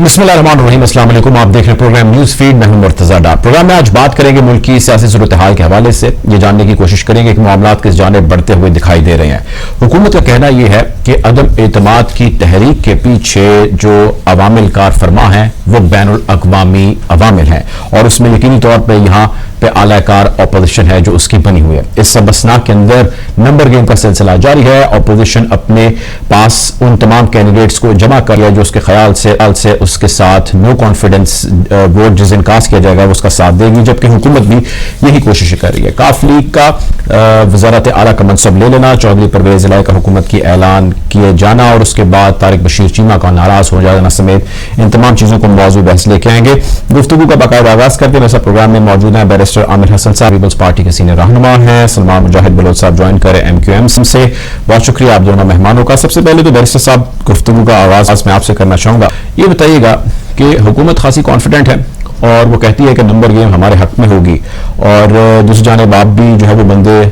बिस्मिल्लाहिर्रहमानिर्रहीम, अस्सलाम वालेकुम। आप देख रहे हैं प्रोग्राम न्यूज़ फीड। मैं हूं मुर्तज़ा डार। प्रोग्राम में आज बात करेंगे मुल्क की सियासी सूरत-ए-हाल के हवाले से। ये जानने की कोशिश करेंगे कि मामलात किस जानिब बढ़ते हुए दिखाई दे रहे हैं। हुकूमत का कहना यह है कि अदम एतमाद की तहरीक के पीछे जो अवामिल कार फरमा है वो बैनुल अक़वामी अवामिल हैं और उसमें यकीनी तौर पर यहाँ पे आलाकार अपोजिशन है जो उसकी बनी हुई है। इस सबसनाक के अंदर नंबर गेम का सिलसिला जारी है। अपोजिशन अपने पास उन तमाम कैंडिडेट्स को जमा कर लिया जो उसके ख्याल से उसके साथ नो कॉन्फिडेंस वोट जिस दिन कास्ट किया जाएगा वो उसका साथ देगी, जबकि हुकूमत भी यही कोशिश कर रही है। काफ लीग का वजारत आला का मनसब ले लेना, चौधरी परवेज इलाही का हुकूमत की ऐलान किए जाना और उसके बाद तारिक बशीर चीमा का नाराज हो जाना समेत इन तमाम चीज़ों को मौजूद बहस लेके आएंगे। गुफ्तगू का बाकायदा आगाज करते हैं। वैसा प्रोग्राम में मौजूद है बैरिस्टर आमिर हसन साहब, पीपल्स पार्टी के सीनियर रहनुमा हैं। सलमान मुजाहिद बलोच साहब ज्वाइन करें MQM से। बहुत शुक्रिया आप दोनों मेहमानों का। सबसे पहले तो बैरिस्टर साहब, गुफ्तगू का आगाज मैं आपसे करना चाहूंगा। ये बताइएगा कि हुकूमत खासी कॉन्फिडेंट है और वो कहती है कि नंबर गेम हमारे हक में होगी, और दूसरी जानिब आप भी जो है वो बंदे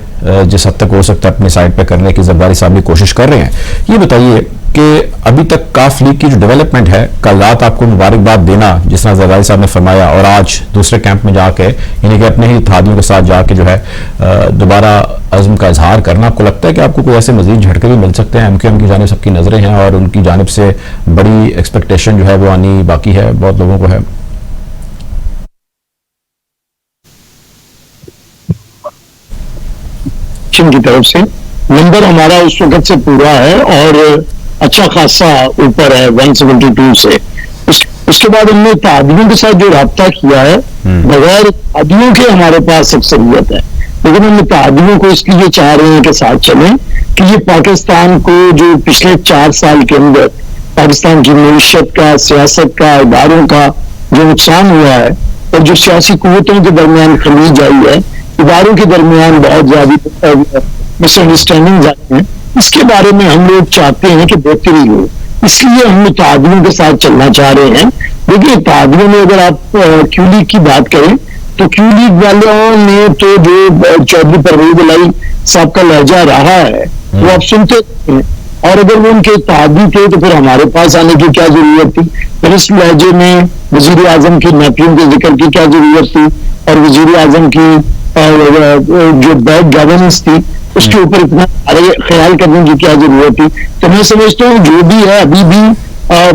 जिस हद तक हो सकता है अपने साइड पे करने की जरदारी साहब भी कोशिश कर रहे हैं। ये बताइए कि अभी तक काफ लीग की जो डेवलपमेंट है, कल रात आपको मुबारकबाद देना जिस तरह जरदारी साहब ने फरमाया, और आज दूसरे कैंप में जाके यानी कि अपने ही इत्तेहादियों के साथ जाके जो है दोबारा अज़्म का इजहार करना, आपको लगता है कि आपको कोई ऐसे मजीद झटके भी मिल सकते हैं? MQM की जानिब सबकी नजरें हैं और उनकी जानिब से बड़ी एक्सपेक्टेशन जो है वो आनी बाकी है, बहुत लोगों को है। की तरफ से नंबर हमारा उस वक्त से पूरा है और अच्छा खासा ऊपर है 172 से। उसके बाद हमने इत्तेहादियों के साथ जो राब्ता किया है, बगैर इत्तेहादियों के हमारे पास अक्सरियत है, लेकिन हम इत्तेहादियों को इसलिए चाह रहे हैं कि साथ चलें कि ये पाकिस्तान को जो पिछले 4 साल के अंदर पाकिस्तान की मईशत का, सियासत का, इदारों का जो नुकसान हुआ है और जो सियासी कुव्वतों के दरमियान खलीज आई है, इदारों के दरमियान बहुत ज्यादा मिसअंडरस्टैंडिंग आई है, इसके बारे में हम लोग चाहते हैं कि बेहतरी हो। इसलिए हम इत्तेहादियों के साथ चलना चाह रहे हैं। देखिए, इत्तेहादियों में अगर आप क्यू लीग की बात करें तो क्यू लीग वालों ने तो जो चौधरी परवेज इलाही साहब का लहजा रहा है वो आप सुनते हैं, और अगर वो उनके इत्तेहादी थे तो फिर हमारे पास आने की क्या जरूरत थी? फिर इस लहजे में वजीर आजम की नफियों के जिक्र की क्या जरूरत थी और वजीर आजम की जो बैड गवर्नेंस थी उसके ऊपर इतना ख्याल करने की क्या जरूरत थी? तो मैं समझता हूँ जो भी है, अभी भी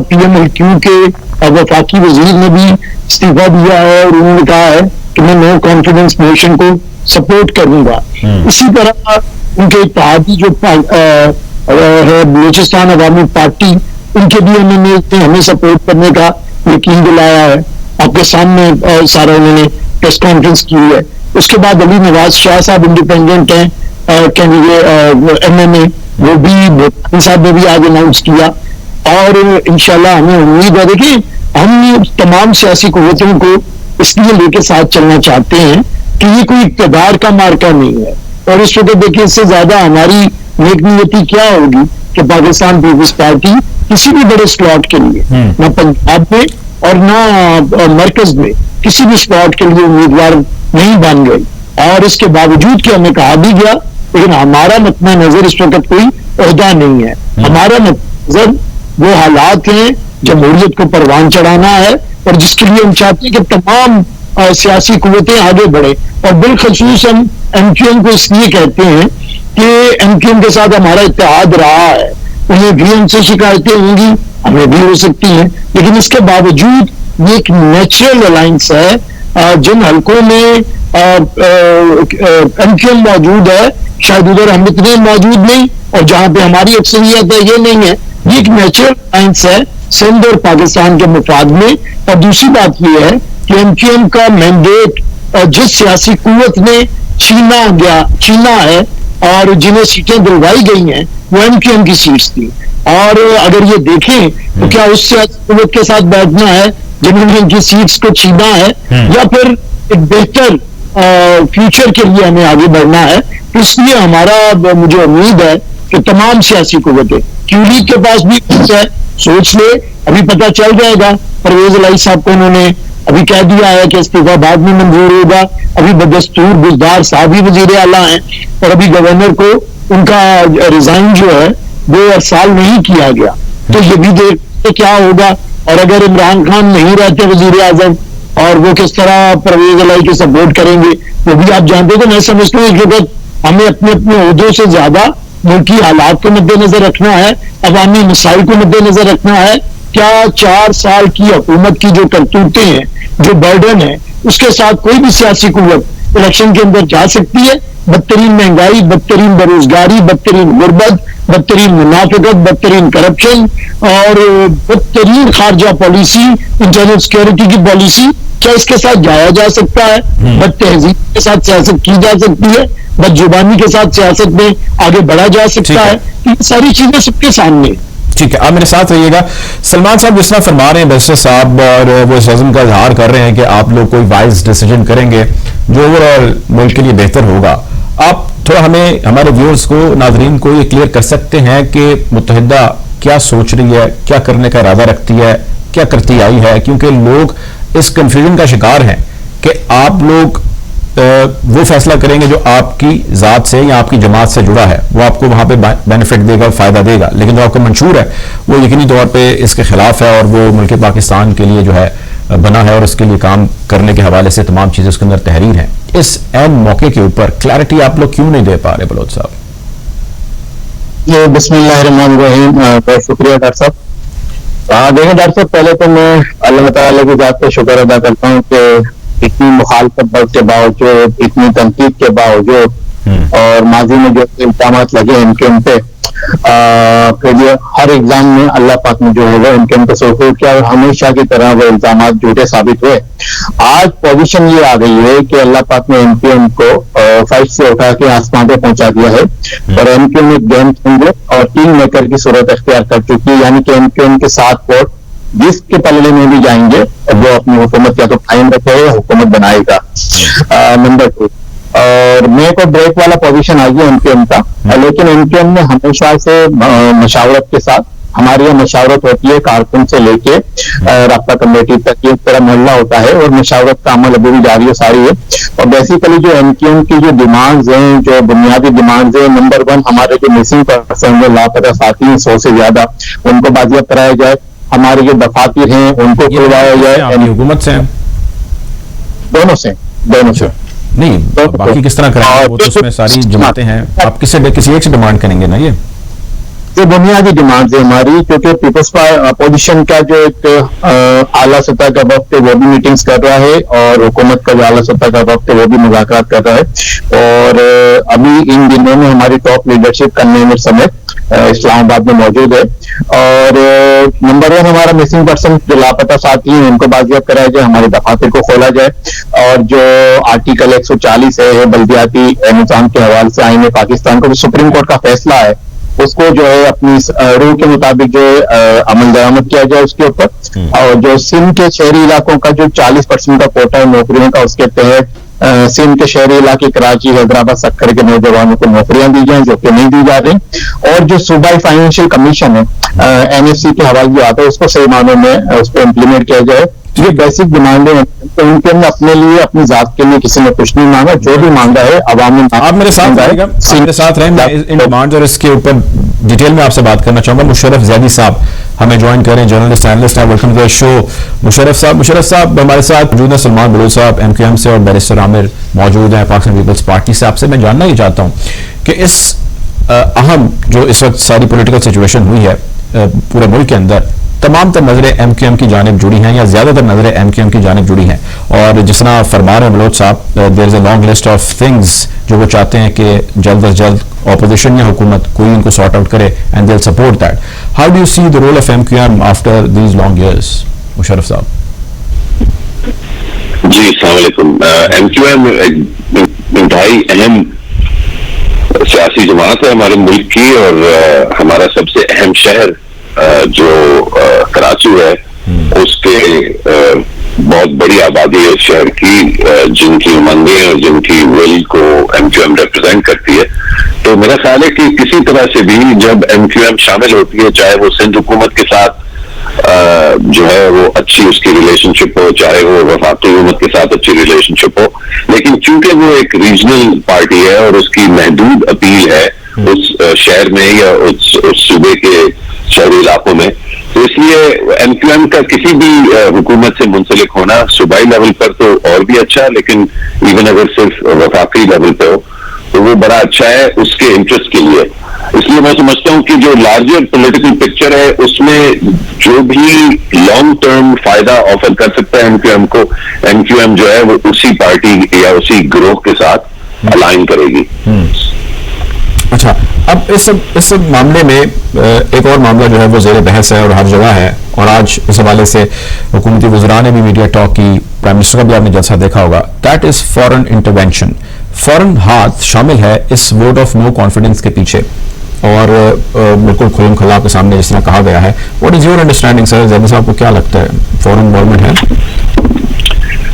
PMLQ के वफाकी वजीर ने भी इस्तीफा दिया है और उन्होंने कहा है कि मैं नो कॉन्फिडेंस मोशन को सपोर्ट करूंगा। इसी तरह उनके इत्तेहादी जो है बलूचिस्तान अवामी पार्टी, उनके भी हमें सपोर्ट करने का यकीन दिलाया है। आपके सामने सारा उन्होंने प्रेस कॉन्फ्रेंस की है। उसके बाद अली नवाज शाह साहब इंडिपेंडेंट हैं कैंडिडेट MMA, वो भी भूटान साहब ने भी आज अनाउंस किया और इंशाल्लाह हमें उम्मीद है। देखिए, हम तमाम सियासी कुव्वतों को इसलिए लेके साथ चलना चाहते हैं कि ये कोई इक़्तिदार का मार्का नहीं है, और इस वक्त देखिए इससे ज्यादा हमारी नेकनीयती क्या होगी कि पाकिस्तान पीपल्स पार्टी किसी भी बड़े स्लॉट के लिए ना पंजाब में और ना मरकज में किसी भी स्लॉट के लिए उम्मीदवार नहीं बन गई, और इसके बावजूद कि हमें कहा भी गया, लेकिन हमारा मत्ना नजर इस वक्त कोई ओहदा नहीं है। हमारा मत्ना नजर वो हालात हैं, जमहूरियत को परवान चढ़ाना है, और जिसके लिए हम चाहते हैं कि तमाम सियासी कुव्वतें आगे बढ़े। और बिलखसूस हम MQM को इसलिए कहते हैं कि MQM के साथ हमारा इत्तेहाद रहा है। उन्हें भी हमसे शिकायतें होंगी, हमें भी हो सकती हैं, लेकिन इसके बावजूद ये एक नेचुरल अलायंस है। जिन हलकों में MQM मौजूद है शायद उधर हम इतने मौजूद नहीं, और जहां पे हमारी अक्सरियत है ये नहीं है। ये एक नेचुरल अलायंस है सिंध और पाकिस्तान के मुफाद में। और दूसरी बात ये है कि MQM का मैंडेट जिस सियासी कुव्वत ने छीना है और जिन्हें सीटें दिलवाई गई हैं वो MQM की सीट्स थी, और अगर ये देखें तो क्या उस सियासी कुव्वत के साथ बैठना है जिन्होंने इनकी सीट्स को छीना है, या फिर एक बेहतर फ्यूचर के लिए हमें आगे बढ़ना है? तो इसलिए हमारा मुझे उम्मीद है कि तमाम सियासी कुव्वतें, क्यू लीग के पास भी है, सोच ले, अभी पता चल जाएगा। परवेज इलाही साहब को उन्होंने अभी कह दिया है कि इस्तीफा बाद में मंजूर होगा। अभी बदस्तूर बुजदार साहब ही वजीर आला हैं, और अभी गवर्नर को उनका रिजाइन जो है वो अरसाल नहीं किया गया। तो ये भी देखते क्या होगा। اور اگر عمران خان نہیں رہتے وزیر اعظم اور وہ کس طرح پرویز الہی کی سپورٹ کریں گے وہ بھی آپ جانتے ہیں. تو میں سمجھتا ہوں اس وقت ہمیں اپنے اپنے عہدوں سے زیادہ ملکی حالات کو مد نظر رکھنا ہے, عوامی مسائل کو مد نظر رکھنا ہے. کیا 4 سال کی حکومت کی جو کرتوتیں ہیں, جو برڈن ہے, اس کے ساتھ کوئی بھی سیاسی قوت الیکشن کے اندر جا سکتی ہے؟ بدترین مہنگائی, بدترین بےروزگاری, بدترین غربت, بدترین منافقت, بدترین کرپشن اور بدترین خارجہ پالیسی, انٹرنل سیکورٹی کی پالیسی, کیا اس کے ساتھ جایا جا سکتا ہے؟ بد تہذیب کے ساتھ سیاست کی جا سکتی ہے؟ بد زبانی کے ساتھ سیاست میں آگے بڑھا جا سکتا ہے؟ یہ ساری چیزیں سب کے سامنے. ٹھیک ہے, آپ میرے ساتھ رہیے گا. سلمان صاحب جس طرح فرما رہے ہیں بیرسٹر صاحب, اور وہ اس عزم کا اظہار کر رہے ہیں کہ آپ لوگ کوئی وائز ڈیسیجن کریں گے جو اوور آل ملک کے لیے بہتر ہوگا. آپ تھوڑا ہمیں, ہمارے ویورز کو, ناظرین کو یہ کلیئر کر سکتے ہیں کہ متحدہ کیا سوچ رہی ہے, کیا کرنے کا ارادہ رکھتی ہے, کیا کرتی آئی ہے؟ کیونکہ لوگ اس کنفیوژن کا شکار ہیں کہ آپ لوگ وہ فیصلہ کریں گے جو آپ کی ذات سے یا آپ کی جماعت سے جڑا ہے, وہ آپ کو وہاں پہ بینیفٹ دے گا, فائدہ دے گا, لیکن جو آپ کا منشور ہے وہ یقینی طور پہ اس کے خلاف ہے, اور وہ ملک پاکستان کے لیے جو ہے بنا ہے, اور اس کے لیے کام کرنے کے حوالے سے تمام چیزیں اس کے اندر تحریر ہیں. اس عین موقع کے اوپر کلیئرٹی آپ لوگ کیوں نہیں دے پا رہے بلوچ صاحب؟ بسم اللہ الرحمن الرحیم. بہت شکریہ ڈاکٹر صاحب. دیکھیں ڈاکٹر صاحب, پہلے تو میں اللہ تعالیٰ کی ذات پہ شکر ادا کرتا ہوں کہ اتنی مخالفت کے باوجود, اتنی تنقید کے باوجود, اور ماضی میں جو الزامات لگے ان کے ان پہ, پھر یہ ہر ایگزام میں اللہ پاک نے جو ہے وہ ان کے ان پہ سوچ کیا, اور ہمیشہ کی طرح وہ الزامات جھوٹے ثابت ہوئے. آج پوزیشن یہ آ گئی ہے کہ اللہ پاک نے ایم کیو ایم کو فرش سے اٹھا کے آسمان پہ پہنچا دیا ہے, اور ایم کیو ایم ایک گیم چینجر اور ٹیم میکر کی صورت اختیار کر چکی ہے. یعنی کہ ایم کیو ایم کے 7 ووٹ جس کے پلڑے میں بھی جائیں گے وہ اپنی حکومت یا تو قائم رکھے گا, حکومت بنائے گا. نمبر 2, اور میں کو بریک والا پوزیشن آ گیا ایم کیو ایم کا, لیکن ایم کیو ایم نے ہمیشہ سے مشاورت کے ساتھ, ہماری یہ مشاورت ہوتی ہے کارکن سے لے کے رابطہ کمیٹی تک, یہ طرح محلہ ہوتا ہے, اور مشاورت کا عمل ابھی بھی جاری ہے ساری ہے. اور بیسیکلی جو ایم کیو ایم کی جو ڈیمانڈز ہیں, جو بنیادی ڈیمانڈز ہیں, نمبر 1 ہمارے جو مسنگ پرسن ہیں, لاپتہ ساتھی ہیں 100 سے زیادہ, ان کو بازیاب کرایا جائے. ہمارے جو دفاتر ہیں ان کو کھلوایا جائے. حکومت سے دونوں سے نہیں, باقی کس طرح کریں گے؟ وہ تو اس میں ساری جماعتیں ہیں, آپ کسی ایک سے ڈیمانڈ کریں گے نا. یہ جو بنیادی ڈیمانڈ ہے ہماری, کیونکہ پیپلز اپوزیشن کا جو ایک اعلیٰ سطح کا وقت ہے وہ بھی میٹنگز کر رہا ہے, اور حکومت کا جو اعلیٰ سطح کا وقت ہے وہ بھی مذاکرات کر رہا ہے. اور ابھی ان دنوں میں ہماری ٹاپ لیڈرشپ کنوینر سمیت اسلام آباد میں موجود ہے. اور نمبر 1 ہمارا مسنگ پرسن جو لاپتہ ساتھی ہیں ان کو بازیاب کرایا جائے, ہمارے دفاتر کو کھولا جائے, اور جو آرٹیکل 140 ہے بلدیاتی نظام کے حوالے سے آئین پاکستان کو, جو سپریم کورٹ کا فیصلہ ہے, اس کو جو ہے اپنی روح کے مطابق جو ہے عمل درآمد کیا جائے اس کے اوپر. اور جو سندھ کے شہری علاقوں کا جو 40% کا کوٹا ہے نوکریوں کا, اس کے تحت سندھ کے شہری علاقے کراچی, حیدرآباد, سکر کے نوجوانوں کو نوکریاں دی جائیں جو کہ نہیں دی جا رہی. اور جو صوبائی فائنینشیل کمیشن ہے این ایف سی کے حوالے جو آتا ہے, اس کو صحیح معنوں میں اس کو امپلیمنٹ کیا جائے. یہ بیسک ڈیمانڈ ہے. ان کے اندر اپنے لیے, اپنی ذات کے لیے کسی نے کچھ نہیں مانگا, جو بھی مانگا ہے عوامی. آپ میرے ساتھ رہے گا, میرے ساتھ رہیں. میں ان ڈیمانڈز اور اس کے اوپر ڈیٹیل میں آپ سے بات کرنا چاہوں گا. مشرف زیدی صاحب ہمیں جوائن کریں, جرنلسٹ اینالسٹ ہیں. ویلکم ٹو دی شو مشرف صاحب ہمارے ساتھ موجود ہیں. سلمان بلوچ صاحب ایم کیو ایم سے, اور بیرسٹر عامر موجود ہیں پاکستان پیپلز پارٹی سے. آپ سے میں جاننا ہی چاہتا ہوں کہ اس اہم جو اس وقت ساری پولیٹیکل سچویشن ہوئی ہے پورے ملک کے اندر, تمام تر نظریں ایم کیو ایم کی جانب جڑی ہیں, یا زیادہ تر نظریں ایم کیو ایم کی جانب جڑی ہیں. اور جس طرح فرما رہے ہیں بلوچ صاحب, there is a long list of things جو وہ چاہتے ہیں کہ جلد از جلد اپوزیشن یا حکومت کوئی ان کو سارٹ آؤٹ کرے, and they will support that. How do you see the role of M Q M after these long years? Musharraf صاحب. جی السلام علیکم. ایم کیو ایم انتہائی اہم سیاسی جماعت ہے ہمارے ملک کی, اور ہمارا سب سے اہم شہر جو کراچی ہے اس کے بہت بڑی آبادی ہے اس شہر کی, جن کی امنگیں اور جن کی ول کو ایم کیو ایم ریپرزینٹ کرتی ہے. تو میرا خیال ہے کہ کسی طرح سے بھی جب ایم کیو ایم شامل ہوتی ہے, چاہے وہ سندھ حکومت کے ساتھ جو ہے وہ اچھی اس کی ریلیشن شپ ہو, چاہے وہ وفاقی حکومت کے ساتھ اچھی ریلیشن شپ ہو, لیکن چونکہ وہ ایک ریجنل پارٹی ہے اور اس کی محدود اپیل ہے اس شہر میں یا اس صوبے کے شہری علاقوں میں, تو اس لیے लिए MQM का किसी भी हुकूमत से मुंसलिक होना सूबाई लेवल पर तो और भी अच्छा, लेकिन इवन अगर सिर्फ वफाकी लेवल पे हो तो वो बड़ा अच्छा है उसके इंटरेस्ट के लिए। इसलिए मैं समझता हूँ कि जो लार्जर पॉलिटिकल पिक्चर है उसमें जो भी लॉन्ग टर्म फायदा ऑफर कर सकता है MQM को, MQM जो है वो उसी पार्टी या उसी ग्रोह के साथ अलाइन करेगी। अच्छा, अब इस सब मामले में एक और मामला जो है वो ज़ेर बहस है और हर जगह है, और आज इस हवाले से हुकूमती वज़रा ने भी मीडिया टॉक की, प्राइम मिनिस्टर का भी आपने जलसा देखा होगा, that is foreign intervention. Foreign हाथ शामिल है इस वोट ऑफ नो कॉन्फिडेंस के पीछे, और बिल्कुल खुलम खुला आपके सामने जिस तरह कहा गया है। What is your understanding sir, Zainab साहब को क्या लगता है, फॉरेन इन्वॉल्वमेंट है?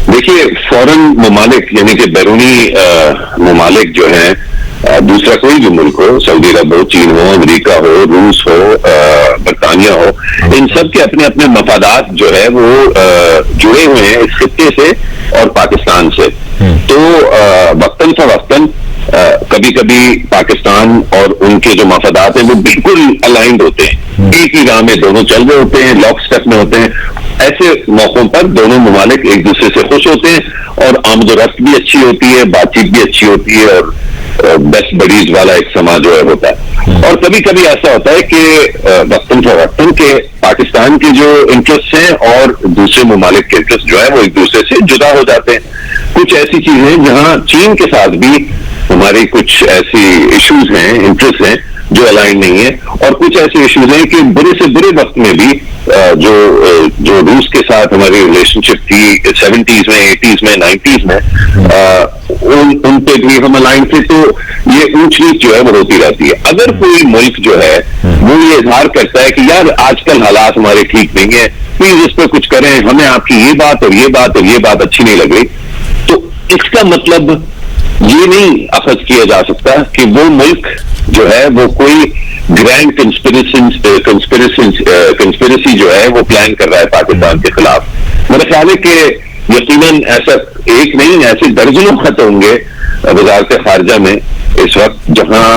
देखिए, फॉरेन ममालिक यानी कि बैरूनी ममालिक जो है, दूसरा कोई भी मुल्क हो, सऊदी अरब हो, चीन हो, अमेरिका हो, रूस हो, बरतानिया हो, इन सब के अपने अपने मफादात जो है वो जुड़े हुए हैं इस खित्ते से और पाकिस्तान से। तो वक्तन फवक्तन कभी कभी पाकिस्तान और उनके जो मफादात हैं वो बिल्कुल अलाइंड होते हैं, एक ही राह में दोनों चल रहे होते हैं, लॉक स्टेप में होते हैं। ऐसे मौकों पर दोनों ममालिक एक दूसरे से खुश होते हैं और आमदोरफ्त भी अच्छी होती है, बातचीत भी अच्छी होती है, और बेस्ट बडीज वाला एक समाज जो है होता है। और कभी कभी ऐसा होता है कि वक्तन फवक्तन के पाकिस्तान के जो इंटरेस्ट हैं और दूसरे ममालिक के इंटरेस्ट जो है वो एक दूसरे से जुदा हो जाते हैं। कुछ ऐसी चीजें जहां चीन के साथ भी हमारी कुछ ऐसी इश्यूज हैं, इंटरेस्ट हैं जो अलाइन नहीं है, और कुछ ऐसे इश्यूज हैं कि बुरे से बुरे वक्त में भी जो रूस के साथ हमारी रिलेशनशिप थी 70s में, 80s में, 90s में, उन पे भी हम अलाइन थे। तो ये ऊंच नीच जो है वो होती रहती है। अगर कोई मुल्क जो है वो ये इजहार करता है कि यार आजकल हालात हमारे ठीक नहीं है, प्लीज इस पर कुछ करें, हमें आपकी ये बात और ये बात और ये बात अच्छी नहीं लग रही, तो इसका मतलब ये नहीं अखज किया जा सकता कि वो मुल्क जो है वो कोई ग्रैंड कंस्पिरेसी जो है वो प्लान कर रहा है पाकिस्तान के खिलाफ। मेरा ख्याल है कि यकीनन ऐसा एक नहीं, ऐसे दर्जनों खत होंगे वजारत खारजा में इस वक्त जहां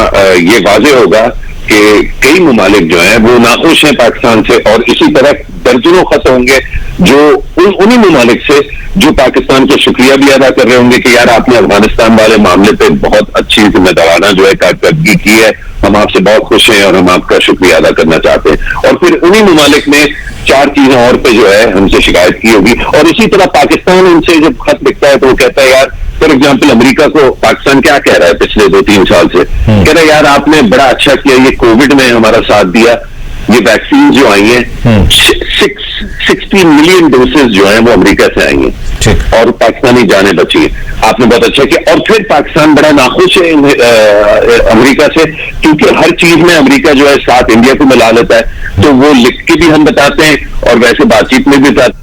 ये वाज़ेह होगा कि कई ममालिक जो हैं वो नाखुश हैं पाकिस्तान से, और इसी तरह दर्जनों खत होंगे जो उन्हीं ममालिक से जो पाकिस्तान का शुक्रिया भी अदा कर रहे होंगे कि यार आपने अफगानिस्तान वाले मामले पे बहुत अच्छी जिम्मेदाराना जो है कारकर्दगी की है, हम आपसे बहुत खुश हैं और हम आपका शुक्रिया अदा करना चाहते हैं। और फिर उन्हीं ममालिक ने 4 चीजें और पे जो है हमसे शिकायत की होगी, और इसी तरह पाकिस्तान उनसे जब खत लिखता है तो वो कहता है यार, फॉर एग्जाम्पल अमेरिका को पाकिस्तान क्या कह रहा है पिछले 2-3 साल से, कह रहा है यार आपने बड़ा अच्छा किया, ये कोविड में हमारा साथ दिया, ये वैक्सीन जो आई हैं 60 मिलियन डोसेज जो है वो अमेरिका से आई हैं और पाकिस्तानी जाने बची है, आपने बहुत अच्छा किया। और फिर पाकिस्तान बड़ा नाखुश है अमेरिका से, क्योंकि हर चीज में अमेरिका जो है साथ इंडिया को मिला लेता है, तो वो लिख के भी हम बताते हैं और वैसे बातचीत में भी बताते हैं,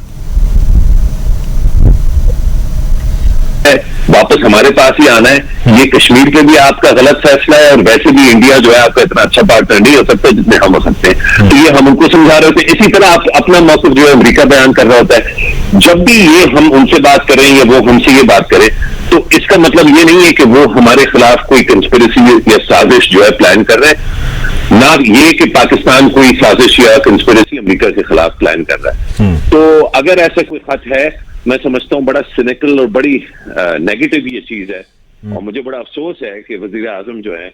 वापस हमारे पास ही आना है, ये कश्मीर पे भी आपका गलत फैसला है, और वैसे भी इंडिया जो है आपका इतना अच्छा पार्टनर नहीं हो सकता जितने हम हो सकते हैं। तो ये हम उनको समझा रहे होते हैं। इसी तरह आप अपना मौक़िफ़ जो है अमेरिका बयान कर रहा होता है। जब भी ये हम उनसे बात करें या वो हमसे ये बात करें, तो इसका मतलब ये नहीं है कि वो हमारे खिलाफ कोई कंस्पिरेसी या साजिश जो है प्लान कर रहे हैं, ना ये कि पाकिस्तान कोई साजिश या कंस्पिरेसी अमेरिका के खिलाफ प्लान कर रहा है। तो अगर ऐसा कोई खत है, मैं समझता हूँ बड़ा सिनिकल और बड़ी नेगेटिव ये चीज है, और मुझे बड़ा अफसोस है कि वजीर आजम जो है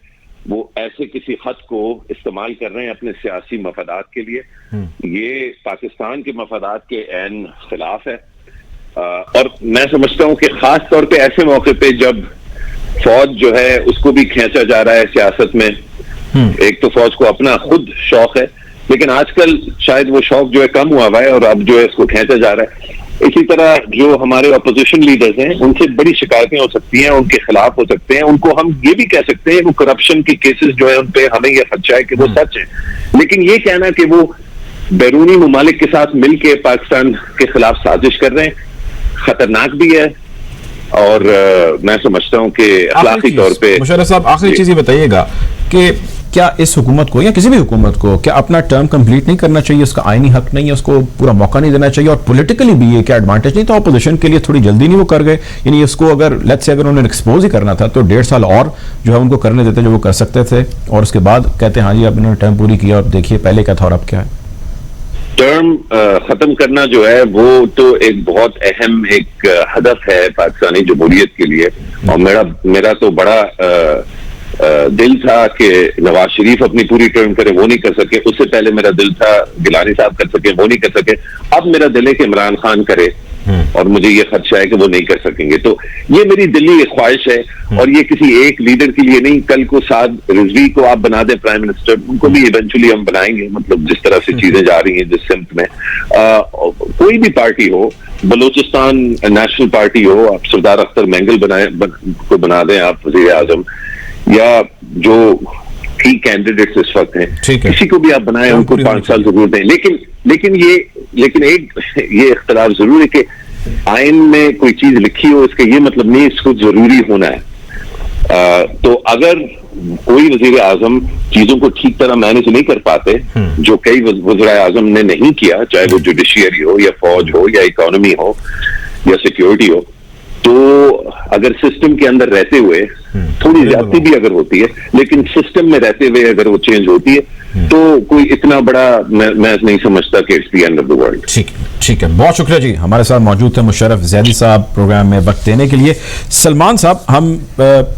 वो ऐसे किसी खत को इस्तेमाल कर रहे हैं अपने सियासी मफादात के लिए। ये पाकिस्तान के मफादात के ऐन खिलाफ है, और मैं समझता हूँ कि खास तौर पे ऐसे मौके पे जब फौज जो है उसको भी खींचा जा रहा है सियासत में। एक तो फौज को अपना खुद शौक है, लेकिन आजकल शायद वो शौक जो है कम हुआ हुआ है और अब जो है उसको खींचा जा रहा है। इसी तरह जो हमारे अपोजिशन लीडर्स हैं उनसे बड़ी शिकायतें हो सकती हैं, उनके खिलाफ हो सकते हैं, उनको हम ये भी कह सकते हैं वो करप्शन के केसेस जो है उन पे हमें ये खदशा है कि वो सच है, लेकिन ये कहना कि वो बैरूनी ममालिक के साथ मिलके पाकिस्तान के खिलाफ साजिश कर रहे हैं खतरनाक भी है। और मैं समझता हूं कि अखलाकी तौर पे मुशर्रफ साहब आखिरी चीज ये बताइएगा कि क्या इस हुकूमत को या किसी भी हुकूमत को क्या अपना टर्म कंप्लीट नहीं करना चाहिए, उसका आईनी हक नहीं है, उसको पूरा मौका नहीं देना चाहिए, और पॉलिटिकली भी ये क्या एडवांटेज नहीं था अपोजिशन के लिए, थोड़ी जल्दी नहीं वो कर गए? यानी इसको अगर लेट्स से अगर उन्होंने एक्सपोज ही करना था तो 1.5 साल और जो है उनको करने देते जो वो कर सकते थे, और उसके बाद कहते हैं हाँ जी अब इन्होंने टर्म पूरी किया और देखिए पहले क्या था और अब क्या है। ٹرم ختم کرنا جو ہے وہ تو ایک بہت اہم ایک ہدف ہے پاکستانی جمہوریت کے لیے، اور میرا تو بڑا دل تھا کہ نواز شریف اپنی پوری ٹرم کرے، وہ نہیں کر سکے. اس سے پہلے میرا دل تھا گیلانی صاحب کر سکے، وہ نہیں کر سکے. اب میرا دل ہے کہ عمران خان کرے، اور مجھے یہ خدشہ ہے کہ وہ نہیں کر سکیں گے. تو یہ میری دلی خواہش ہے، اور یہ کسی ایک لیڈر کے لیے نہیں. کل کو سعد رضوی کو آپ بنا دیں پرائم منسٹر، ان کو بھی ایونچولی ہم بنائیں گے. مطلب جس طرح سے چیزیں جا رہی ہیں جس سمت میں، کوئی بھی پارٹی ہو، بلوچستان نیشنل پارٹی ہو، آپ سردار اختر مینگل کو بنا دیں آپ وزیر اعظم، یا جو کی کینڈیڈیٹس اس وقت ہیں، کسی کو بھی آپ بنائیں، ان کو 5 سال ضرور دیں. لیکن ایک یہ اختلاف ضرور ہے کہ آئین میں کوئی چیز لکھی ہو، اس کا یہ مطلب نہیں اس کو ضروری ہونا ہے. تو اگر کوئی وزیر اعظم چیزوں کو ٹھیک طرح مینج نہیں کر پاتے، جو کئی وزراء اعظم نے نہیں کیا، چاہے وہ جوڈیشیری ہو یا فوج ہو یا اکانومی ہو یا سیکیورٹی ہو، تو اگر سسٹم کے اندر رہتے ہوئے تھوڑی زیادتی بھی اگر ہوتی ہے، لیکن سسٹم میں رہتے ہوئے اگر وہ چینج ہوتی ہے تو کوئی اتنا بڑا میں نہیں سمجھتا کہ it's the end of the world. ٹھیک ہے، بہت شکریہ جی. ہمارے ساتھ موجود تھے مشرف زیدی صاحب پروگرام میں وقت دینے کے لیے. سلمان صاحب، ہم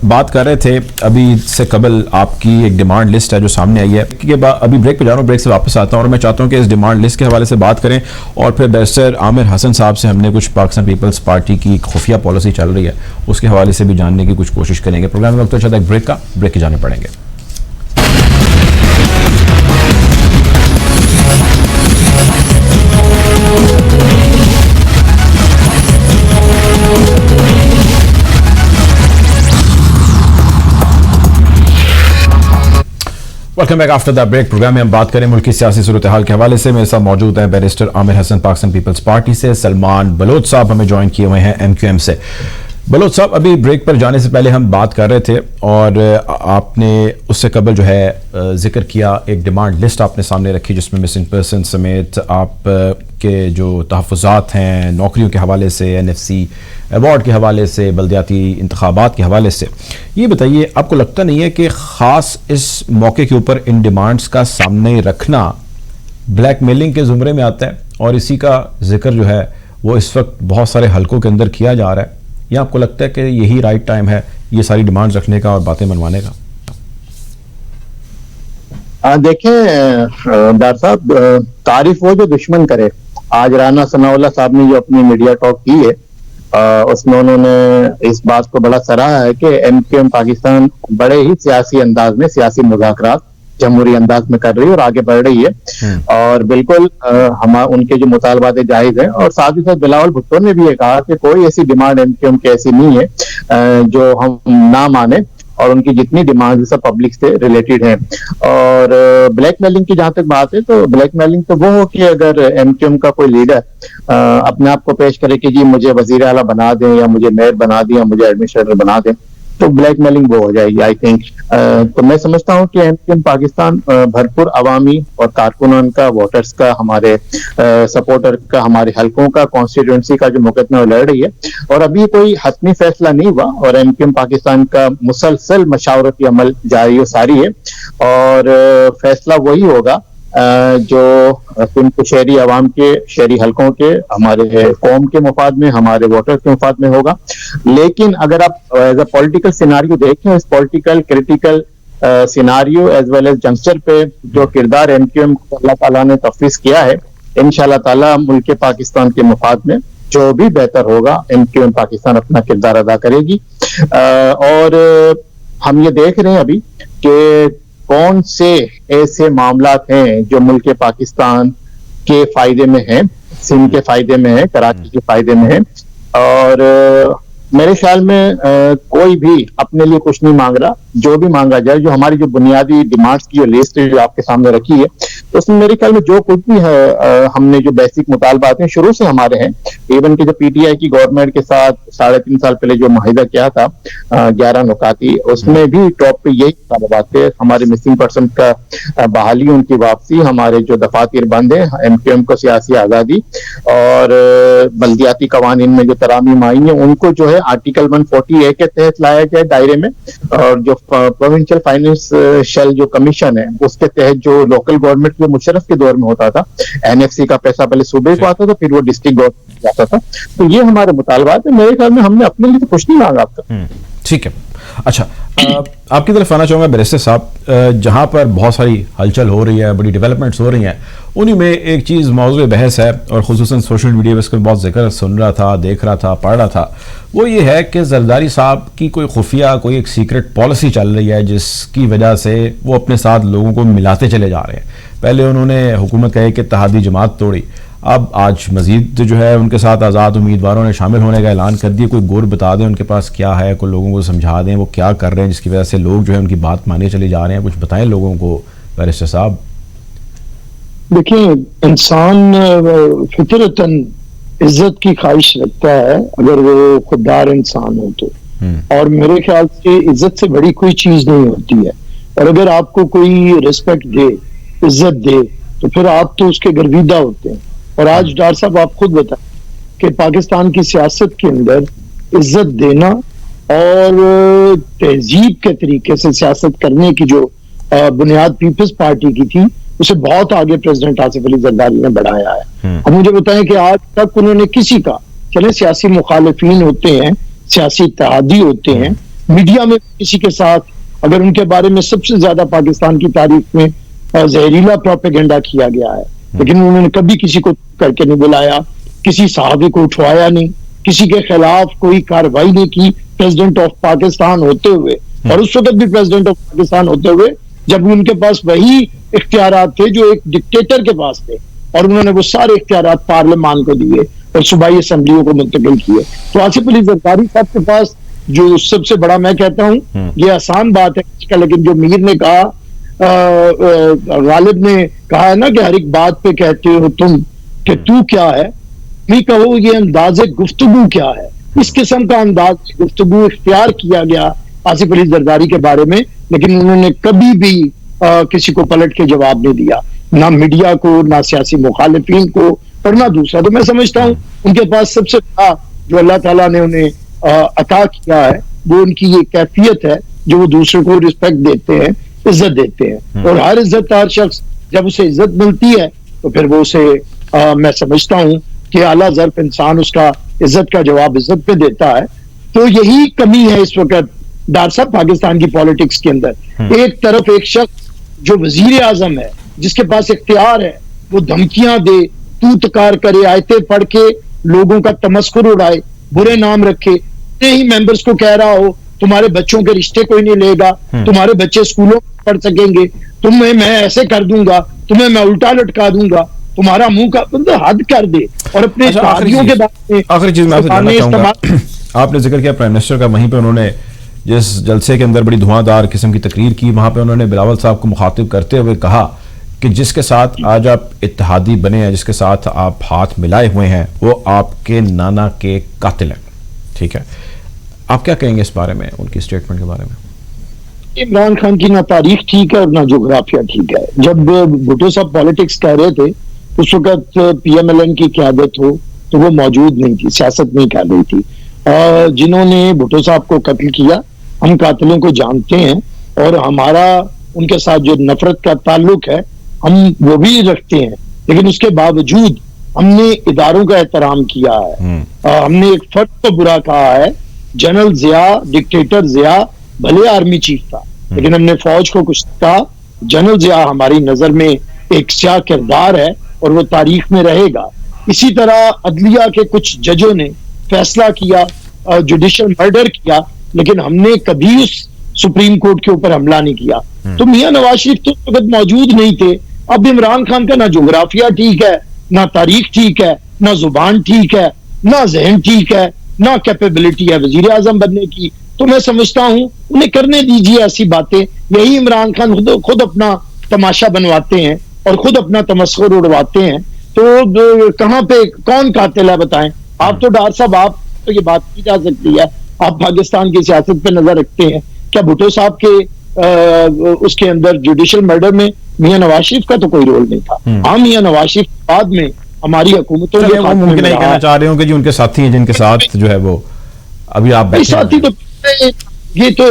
بات کر رہے تھے ابھی سے قبل، آپ کی ایک ڈیمانڈ لسٹ ہے جو سامنے آئی ہے. ابھی بریک پہ جا رہا ہوں، بریک سے واپس آتا ہوں، اور میں چاہتا ہوں کہ اس ڈیمانڈ لسٹ کے حوالے سے بات کریں، اور پھر بیرسٹر عامر حسن صاحب سے ہم نے کچھ پاکستان پیپلز پارٹی کی خفیہ پالیسی چل رہی ہے اس کے حوالے سے بھی جاننے کی کچھ کوشش کریں گے. پروگرام میں وقت چاہتا ہے بریک کا، بریک کے جانے پڑیں گے. Welcome back after the break. Programme میں ہم بات کریں ملکی سیاسی صورتحال کے حوالے سے. میرے ساتھ موجود ہیں بیرسٹر عامر حسن پاکستان پیپلز پارٹی سے، سلمان بلوچ صاحب ہمیں جوائن کیے ہوئے ہیں MQM سے. بلوچ صاحب، ابھی بریک پر جانے سے پہلے ہم بات کر رہے تھے، اور آپ نے اس سے قبل جو ہے ذکر کیا، ایک ڈیمانڈ لسٹ آپ نے سامنے رکھی جس میں مسنگ پرسن سمیت آپ کے جو تحفظات ہیں نوکریوں کے حوالے سے، NFC ایوارڈ کے حوالے سے، بلدیاتی انتخابات کے حوالے سے. یہ بتائیے، آپ کو لگتا نہیں ہے کہ خاص اس موقع کے اوپر ان ڈیمانڈز کا سامنے رکھنا بلیک میلنگ کے زمرے میں آتا ہے، اور اسی کا ذکر جو ہے وہ اس وقت بہت سارے حلقوں کے اندر کیا جا رہا ہے؟ یا آپ کو لگتا ہے کہ یہی رائٹ ٹائم ہے یہ ساری ڈیمانڈز رکھنے کا اور باتیں منوانے کا؟ دیکھیں ڈاکٹر صاحب، تعریف وہ جو دشمن کرے. آج رانا ثناء اللہ صاحب نے جو اپنی میڈیا ٹاک کی ہے، اس میں انہوں نے اس بات کو بڑا سراہا ہے کہ MQM پاکستان بڑے ہی سیاسی انداز میں سیاسی مذاکرات جمہوری انداز میں کر رہی ہے اور آگے بڑھ رہی ہے، اور بالکل ان کے جو مطالبات جائز ہیں. اور ساتھ ہی ساتھ بلاول بھٹو نے بھی یہ کہا کہ کوئی ایسی ڈیمانڈ MQM کی ایسی نہیں ہے جو ہم نہ مانیں، اور ان کی جتنی ڈیمانڈ سب پبلک سے ریلیٹڈ ہیں. اور بلیک میلنگ کی جہاں تک بات ہے تو بلیک میلنگ تو وہ ہو کہ اگر MQM کا کوئی لیڈر اپنے آپ کو پیش کرے کہ جی مجھے وزیر اعلیٰ بنا دیں، یا مجھے میئر بنا دیں، یا مجھے ایڈمنسٹریٹر بنا دیں، تو بلیک میلنگ وہ ہو جائے گی آئی تھنک. تو میں سمجھتا ہوں کہ MQM پاکستان بھرپور عوامی اور کارکنان کا، ووٹرز کا، ہمارے سپورٹر کا، ہمارے حلقوں کا، کانسٹیٹوئنسی کا جو مقدمہ وہ لڑ رہی ہے، اور ابھی کوئی حتمی فیصلہ نہیں ہوا، اور MQM پاکستان کا مسلسل مشاورتی عمل جاری و ساری ہے، اور فیصلہ وہی ہوگا جو شہری عوام کے، شہری حلقوں کے، ہمارے قوم کے مفاد میں، ہمارے ووٹر کے مفاد میں ہوگا. لیکن اگر آپ ایز اے پولیٹیکل سیناریو دیکھیں، اس political critical scenario as well as juncture پہ جو کردار MQM کو اللہ تعالیٰ نے تفویض کیا ہے، انشاءاللہ تعالیٰ ملک پاکستان کے مفاد میں جو بھی بہتر ہوگا MQM پاکستان اپنا کردار ادا کرے گی. اور ہم یہ دیکھ رہے ہیں ابھی کہ کون سے ایسے معاملات ہیں جو ملک پاکستان کے فائدے میں ہیں، سندھ کے فائدے میں ہیں، کراچی کے فائدے میں ہیں. اور میرے خیال میں کوئی بھی اپنے لیے کچھ نہیں مانگ رہا. جو بھی مانگا جائے، جو ہماری جو بنیادی ڈیمانڈز کی جو لسٹ جو آپ کے سامنے رکھی ہے، اس میں میرے خیال میں جو کچھ بھی ہے، ہم نے جو بیسک مطالبات ہیں شروع سے ہمارے ہیں، ایون کہ جو PTI کی گورنمنٹ کے ساتھ 3.5 سال پہلے جو معاہدہ کیا تھا 11 نکاتی، اس میں بھی ٹاپ پہ یہی مطالبات تھے. ہمارے مسنگ پرسن کا بحالی، ان کی واپسی، ہمارے جو دفاتر بند ہیں، MQM کو سیاسی آزادی، اور بلدیاتی قوانین میں جو ترامیم آئی ہیں ان کو جو ہے آرٹیکل 140A کے تحت لایا جائے دائرے میں، اور جو پروونشل فائنینشل جو کمیشن ہے اس کے تحت جو لوکل گورنمنٹ जो मुशर्रफ के दौर में होता था, एनएफसी का पैसा पहले सूबे को आता था, फिर वो डिस्ट्रिक्ट गवर्नमेंट जाता था। तो ये हमारे मुतालबात है। मेरे ख्याल में हमने अपने लिए तो कुछ नहीं मांगा अब तक। ठीक है। अच्छा, आपकी तरफ आना चाहूँगा बैरिस्टर साहब, जहाँ पर बहुत सारी हलचल हो रही है, बड़ी डेवलपमेंट्स हो रही हैं, उन्हीं में एक चीज़ मौज़ूए बहस है और ख़ुसूसन सोशल मीडिया पर इसका बहुत जिक्र सुन रहा था, देख रहा था, पढ़ रहा था, वो ये है कि जरदारी साहब की कोई खुफिया, कोई एक सीक्रेट पॉलिसी चल रही है जिसकी वजह से वो अपने साथ लोगों को मिलाते चले जा रहे हैं। पहले उन्होंने हुकूमत कहे कि इत्तेहादी जमात तोड़ी, अब आज मजीद जो है उनके साथ आज़ाद उम्मीदवारों ने शामिल होने का ऐलान कर दिया। कोई गौर बता दें उनके पास क्या है, कोई लोगों को समझा दें वो क्या कर रहे हैं जिसकी वजह से लोग जो है उनकी बात माने चले जा रहे हैं, कुछ बताएं लोगों को बैरिस्टर साहब। देखिए, इंसान फितरतन इज्जत की ख्वाहिश रखता है अगर वो खुददार इंसान हो तो, और मेरे ख्याल से इज्जत से बड़ी कोई चीज नहीं होती है। और अगर आपको कोई रिस्पेक्ट दे, इज्जत दे, तो फिर आप तो उसके गर्विदा होते हैं। और आज डॉक्टर साहब आप खुद बताएं कि पाकिस्तान की सियासत के अंदर इज्जत देना और तहजीब के तरीके से सियासत करने की जो बुनियाद पीपल्स पार्टी की थी, उसे बहुत आगे प्रेसिडेंट आसिफ अली जरदारी ने बढ़ाया है। अब मुझे बताएं कि आज तक उन्होंने किसी का, चले सियासी मुखालिफिन होते हैं, सियासी इत्तेहादी होते हैं, मीडिया में किसी के साथ अगर उनके बारे में सबसे ज्यादा पाकिस्तान की तारीख में जहरीला प्रोपेगेंडा किया गया है, लेकिन उन्होंने कभी किसी को करके नहीं बुलाया, किसी सहाबी को उठवाया नहीं, किसी के खिलाफ कोई कार्रवाई नहीं की प्रेसिडेंट ऑफ पाकिस्तान होते हुए, और उस वक्त भी प्रेसिडेंट ऑफ पाकिस्तान होते हुए जब उनके पास वही इख्तियारात थे जो एक डिक्टेटर के पास थे, और उन्होंने वो सारे इख्तियारात पार्लियामान को दिए और सूबाई असेंबलियों को मुंतकिल किए। तो आसिफ अली जरदारी साहब के पास जो सबसे बड़ा, मैं कहता हूँ ये आसान बात है, लेकिन जो मीर ने कहा, गालिब ने कहा है ना कि हर एक बात पे कहते हो तुम कि तू क्या है, नहीं कहो ये अंदाज़े गुफ्तगू क्या है। इस किस्म का अंदाज गुफ्तगू इख्तियार किया गया आसिफ अली जरदारी के बारे में, लेकिन उन्होंने कभी भी किसी को पलट के जवाब नहीं दिया, ना मीडिया को, ना सियासी मुखालिफिन को, और ना दूसरा। तो मैं समझता हूँ उनके पास सबसे बड़ा जो अल्लाह ताला ने उन्हें अता किया है वो उनकी ये कैफियत है जो वो दूसरे को रिस्पेक्ट देते हैं, इज्जत देते हैं। और हर इज्जतदार शख्स जब उसे इज्जत मिलती है तो फिर वो उसे मैं समझता हूँ कि आला ज़र्फ इंसान उसका इज्जत का जवाब इज्जत पे देता है। तो यही कमी है इस वक्त डॉक्टर साहब पाकिस्तान की पॉलिटिक्स के अंदर। एक तरफ एक शख्स जो वजीर आजम है, जिसके पास इख्तियार है, वो धमकियां दे, तू तकार करे, आयतें पढ़ के लोगों का तमस्कुर उड़ाए, बुरे नाम रखे, ही मेंबर्स को कह रहा हो तुम्हारे बच्चों के रिश्ते कोई नहीं लेगा, तुम्हारे बच्चे स्कूलों में पढ़ सकेंगे, तुम्हें मैं ऐसे कर दूंगा, तुम्हें मैं उल्टा लटका दूंगा, तुम्हारा मुंह का मतलब हद कर दे। और अपने शादियों के बारे में आखिरी चीज मैं आपसे जानना चाहूंगा, आपने जिक्र किया प्राइम मिनिस्टर का, वहीं पे उन्होंने जिस जलसे के अंदर बड़ी धुआंधार किस्म की तकरीर की, वहां पे उन्होंने बिलावल साहब को मुखातिब करते हुए कहा कि जिसके साथ आज आप इत्तेहादी बने हैं, जिसके साथ आप हाथ मिलाए हुए हैं, वो आपके नाना के कातिल हैं। ठीक है, आप क्या कहेंगे इस बारे में, उनकी स्टेटमेंट के बारे में? इमरान खान की ना तारीख ठीक है और ना जोग्राफिया ठीक है। जब भुट्टो साहब पॉलिटिक्स कर रहे थे उस वक्त पीएमएलएन की क़यादत हो तो वो मौजूद नहीं थी, सियासत नहीं कर रही थी। जिन्होंने भुट्टो साहब को कत्ल किया, हम कातिलों को जानते हैं और हमारा उनके साथ जो नफरत का ताल्लुक है हम वो भी रखते हैं, लेकिन उसके बावजूद हमने इदारों का एहतराम किया है। हमने एक फर्द को बुरा कहा है, जनरल जिया, डिक्टेटर जिया भले आर्मी चीफ था, लेकिन हमने फौज को कुछ कहा। जनरल जिया हमारी नजर में एक स्याह किरदार है और वो तारीख में रहेगा। इसी तरह अदलिया के कुछ जजों ने फैसला किया, जुडिशियल मर्डर किया, लेकिन हमने कभी उस सुप्रीम कोर्ट के ऊपर हमला नहीं किया। तो मियां नवाज शरीफ तो उस वक्त मौजूद नहीं थे। अब इमरान खान का ना जोग्राफिया ठीक है, ना तारीख ठीक है, ना जुबान ठीक है, ना जहन ठीक है, ना कैपेबिलिटी है वजीर आजम बनने की। तो मैं समझता हूं उन्हें करने दीजिए ऐसी बातें। यही इमरान खान खुद अपना तमाशा बनवाते हैं और खुद अपना तमस्खुर उड़वाते हैं। तो कहां पे कौन कातिल है बताएं आप? तो डॉक्टर साहब आप तो ये बात की जा सकती है, आप पाकिस्तान की सियासत पे नजर रखते हैं, क्या भुट्टो साहब के उसके अंदर जुडिशियल मर्डर में मियां नवाज शरीफ का तो कोई रोल नहीं था? हाँ, मियां नवाज शरीफ बाद में हमारी हुकूमतों में मुमकिन नहीं कहना चाह रहे हो कि जी उनके साथी हैं जिनके साथ जो है वो अभी आप साथी तो ये तो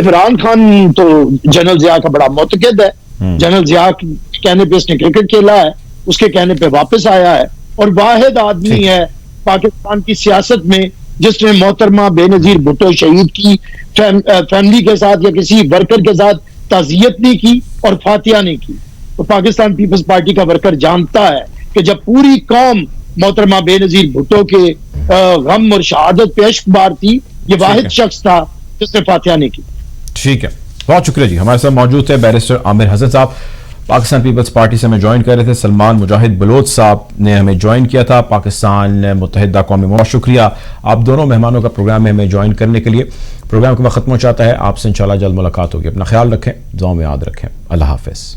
इमरान खान तो जनरल जिया का बड़ा मुतक़िद है जनरल जिया के कहने पे इसने क्रिकेट खेला है, उसके कहने पे वापस आया है, और वाहिद आदमी है पाकिस्तान की सियासत में जिसने मोहतरमा बेनजीर भुट्टो शहीद की फैमिली के साथ या किसी वर्कर के साथ ताज़ियत नहीं की और फातिहा नहीं की। तो पाकिस्तान पीपल्स पार्टी का वर्कर जानता है कि जब पूरी कौम मोहतरमा बेनजीर भुट्टो के गम और शहादत पे अश्कबार थी, ये वाहिद शख्स था जिसने फातिहा नहीं की। ठीक है, बहुत शुक्रिया जी। हमारे साथ मौजूद थे बैरिस्टर आमिर हसन साहब, पाकिस्तान पीपल्स पार्टी से हमें ज्वाइन कर रहे थे। सलमान मुजाहिद बलोच साहब ने हमें ज्वाइन किया था पाकिस्तान मुत्तहिदा कौमी। बहुत शुक्रिया आप दोनों मेहमानों का प्रोग्राम में हमें ज्वाइन करने के लिए। प्रोग्राम का वक्त खत्म हो जाता है, आपसे इंशाल्लाह जल्द मुलाकात होगी। अपना ख्याल रखें, दुआ में याद रखें। अल्लाह हाफिज।